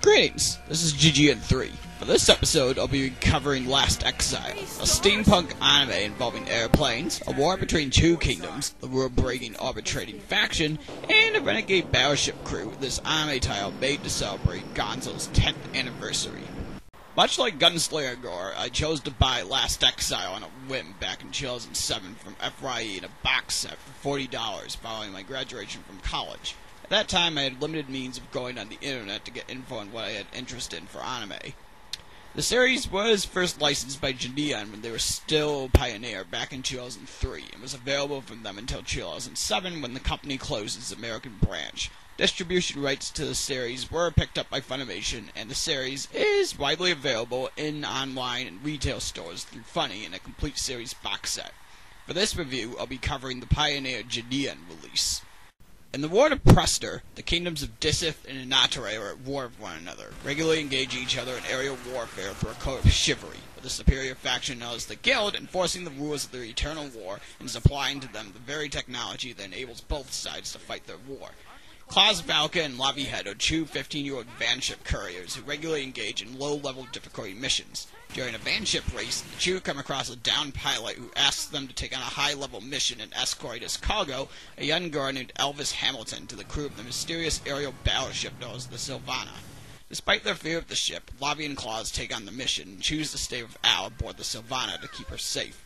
Greetings, this is GGN3. For this episode, I'll be covering Last Exile, a steampunk anime involving airplanes, a war between two kingdoms, the world-breaking arbitrating faction, and a renegade battleship crew. This anime title made to celebrate Gonzo's 10th anniversary. Much like Gunslinger Gore, I chose to buy Last Exile on a whim back in 2007 from FYE in a box set for $40 following my graduation from college. At that time, I had limited means of going on the internet to get info on what I had interest in for anime. The series was first licensed by Gideon when they were still Pioneer back in 2003, and was available from them until 2007 when the company closed its American branch. Distribution rights to the series were picked up by Funimation, and the series is widely available in online and retail stores through Funny in a complete series box set. For this review, I'll be covering the Pioneer Gideon release. In the War of Prester, the kingdoms of Disith and Inatere are at war with one another, regularly engaging each other in aerial warfare through a code of chivalry, with the superior faction known as the Guild enforcing the rules of their eternal war and supplying to them the very technology that enables both sides to fight their war. Klaus Valka and Lavihead are two 15-year-old vanship couriers who regularly engage in low-level difficulty missions. During a vanship race, the two come across a downed pilot who asks them to take on a high-level mission and escort as cargo a young girl named Elvis Hamilton to the crew of the mysterious aerial battleship known as the Sylvana. Despite their fear of the ship, Lavi and Klaus take on the mission and choose to stay with Al aboard the Sylvana to keep her safe.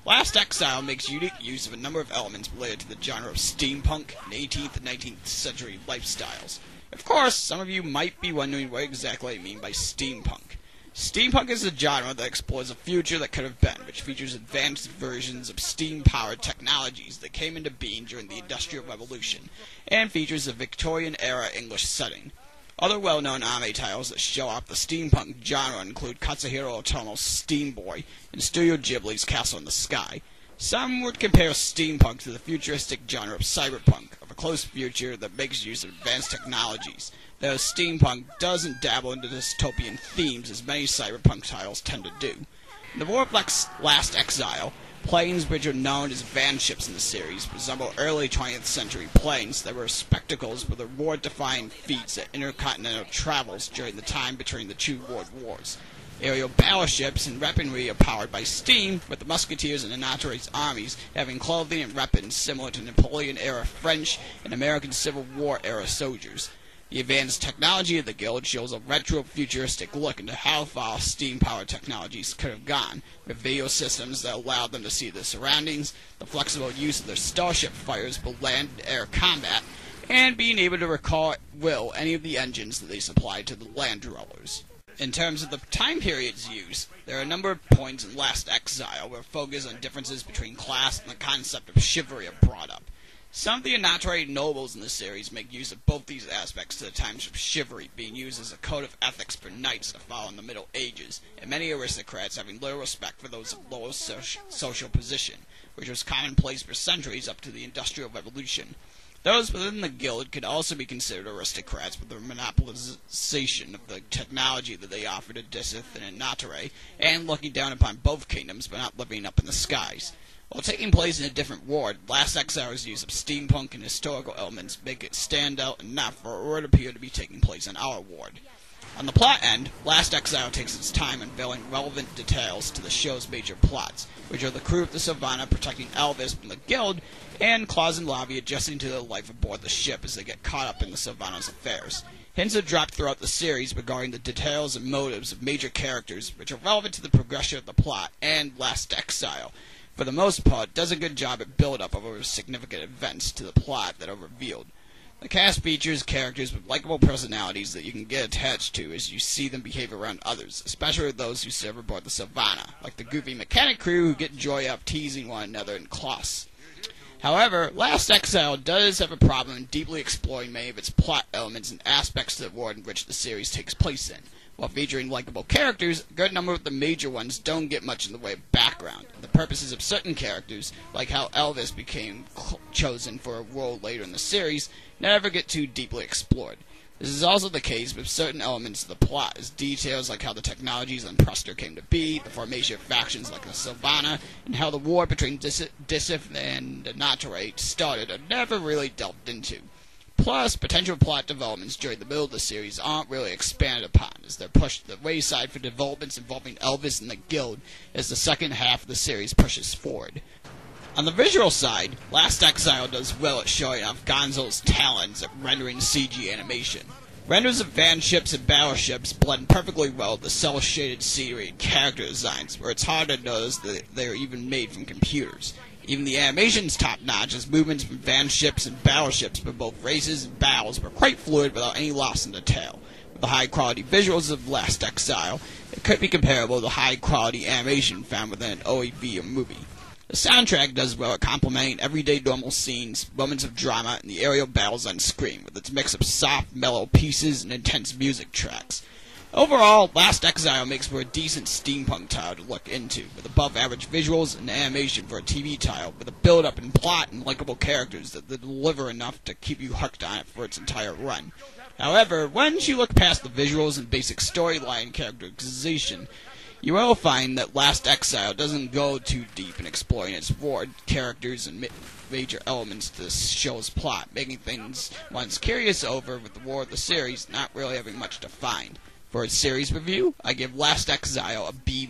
Last Exile makes unique use of a number of elements related to the genre of steampunk and 18th and 19th century lifestyles. Of course, some of you might be wondering what exactly I mean by steampunk. Steampunk is a genre that explores a future that could have been, which features advanced versions of steam-powered technologies that came into being during the Industrial Revolution, and features a Victorian-era English setting. Other well-known anime titles that show off the steampunk genre include Katsuhiro Otomo's Steam Boy and Studio Ghibli's Castle in the Sky. Some would compare steampunk to the futuristic genre of cyberpunk, of a close future that makes use of advanced technologies, though steampunk doesn't dabble into dystopian themes as many cyberpunk titles tend to do. In the War of Last Exile, planes which are known as vanships in the series resemble early 20th century planes that were spectacles for the war-defying feats at intercontinental travels during the time between the two world wars. Aerial battleships and weaponry are powered by steam, with the musketeers and Inatere's armies having clothing and weapons similar to Napoleon-era French and American Civil War-era soldiers. The advanced technology of the Guild shows a retro-futuristic look into how far steam-powered technologies could have gone, with video systems that allowed them to see their surroundings, the flexible use of their starship fighters for land and air combat, and being able to recall at will any of the engines that they supplied to the land dwellers. In terms of the time periods used, there are a number of points in Last Exile where focus on differences between class and the concept of chivalry are brought up. Some of the Inatere nobles in the series make use of both these aspects to the times of chivalry being used as a code of ethics for knights to follow in the Middle Ages, and many aristocrats having little respect for those of lower social position, which was commonplace for centuries up to the Industrial Revolution. Those within the Guild could also be considered aristocrats with the monopolization of the technology that they offer to Disith and Inatere, and looking down upon both kingdoms but not living up in the skies. While taking place in a different ward, Last Exile's use of steampunk and historical elements make it stand out enough for it to appear to be taking place in our ward. On the plot end, Last Exile takes its time unveiling relevant details to the show's major plots, which are the crew of the Sylvana protecting Elvis from the Guild, and Klaus and Lavi adjusting to their life aboard the ship as they get caught up in the Sylvana's affairs. Hints are dropped throughout the series regarding the details and motives of major characters, which are relevant to the progression of the plot and Last Exile. For the most part, does a good job at build-up of significant events to the plot that are revealed. The cast features characters with likable personalities that you can get attached to as you see them behave around others, especially those who serve aboard the Sylvana, like the goofy mechanic crew who get joy out of teasing one another in class. However, Last Exile does have a problem in deeply exploring many of its plot elements and aspects of the world in which the series takes place in. While featuring likable characters, a good number of the major ones don't get much in the way of background. The purposes of certain characters, like how Elvis became chosen for a role later in the series, never get too deeply explored. This is also the case with certain elements of the plot, as details like how the technologies on Prester came to be, the formation of factions like the Sylvana, and how the war between Disith and Inatere started are never really delved into. Plus, potential plot developments during the middle of the series aren't really expanded upon, as they're pushed to the wayside for developments involving Elvis and the Guild as the second half of the series pushes forward. On the visual side, Last Exile does well at showing off Gonzo's talents at rendering CG animation. Renders of van ships and battleships blend perfectly well with the cel-shaded scenery and character designs, where it's hard to notice that they are even made from computers. Even the animation's top-notch, as movements from van ships and battleships for both races and battles were quite fluid without any loss in detail. With the high-quality visuals of Last Exile, it could be comparable to the high-quality animation found within an OAV or movie. The soundtrack does well at complementing everyday normal scenes, moments of drama, and the aerial battles on screen, with its mix of soft, mellow pieces and intense music tracks. Overall, Last Exile makes for a decent steampunk title to look into, with above-average visuals and animation for a TV title, with a build-up in plot and likable characters that deliver enough to keep you hooked on it for its entire run. However, once you look past the visuals and basic storyline characterization, you will find that Last Exile doesn't go too deep in exploring its warred characters and major elements to the show's plot, making things one's curious over with the war of the series not really having much to find. For its series review, I give Last Exile a B-.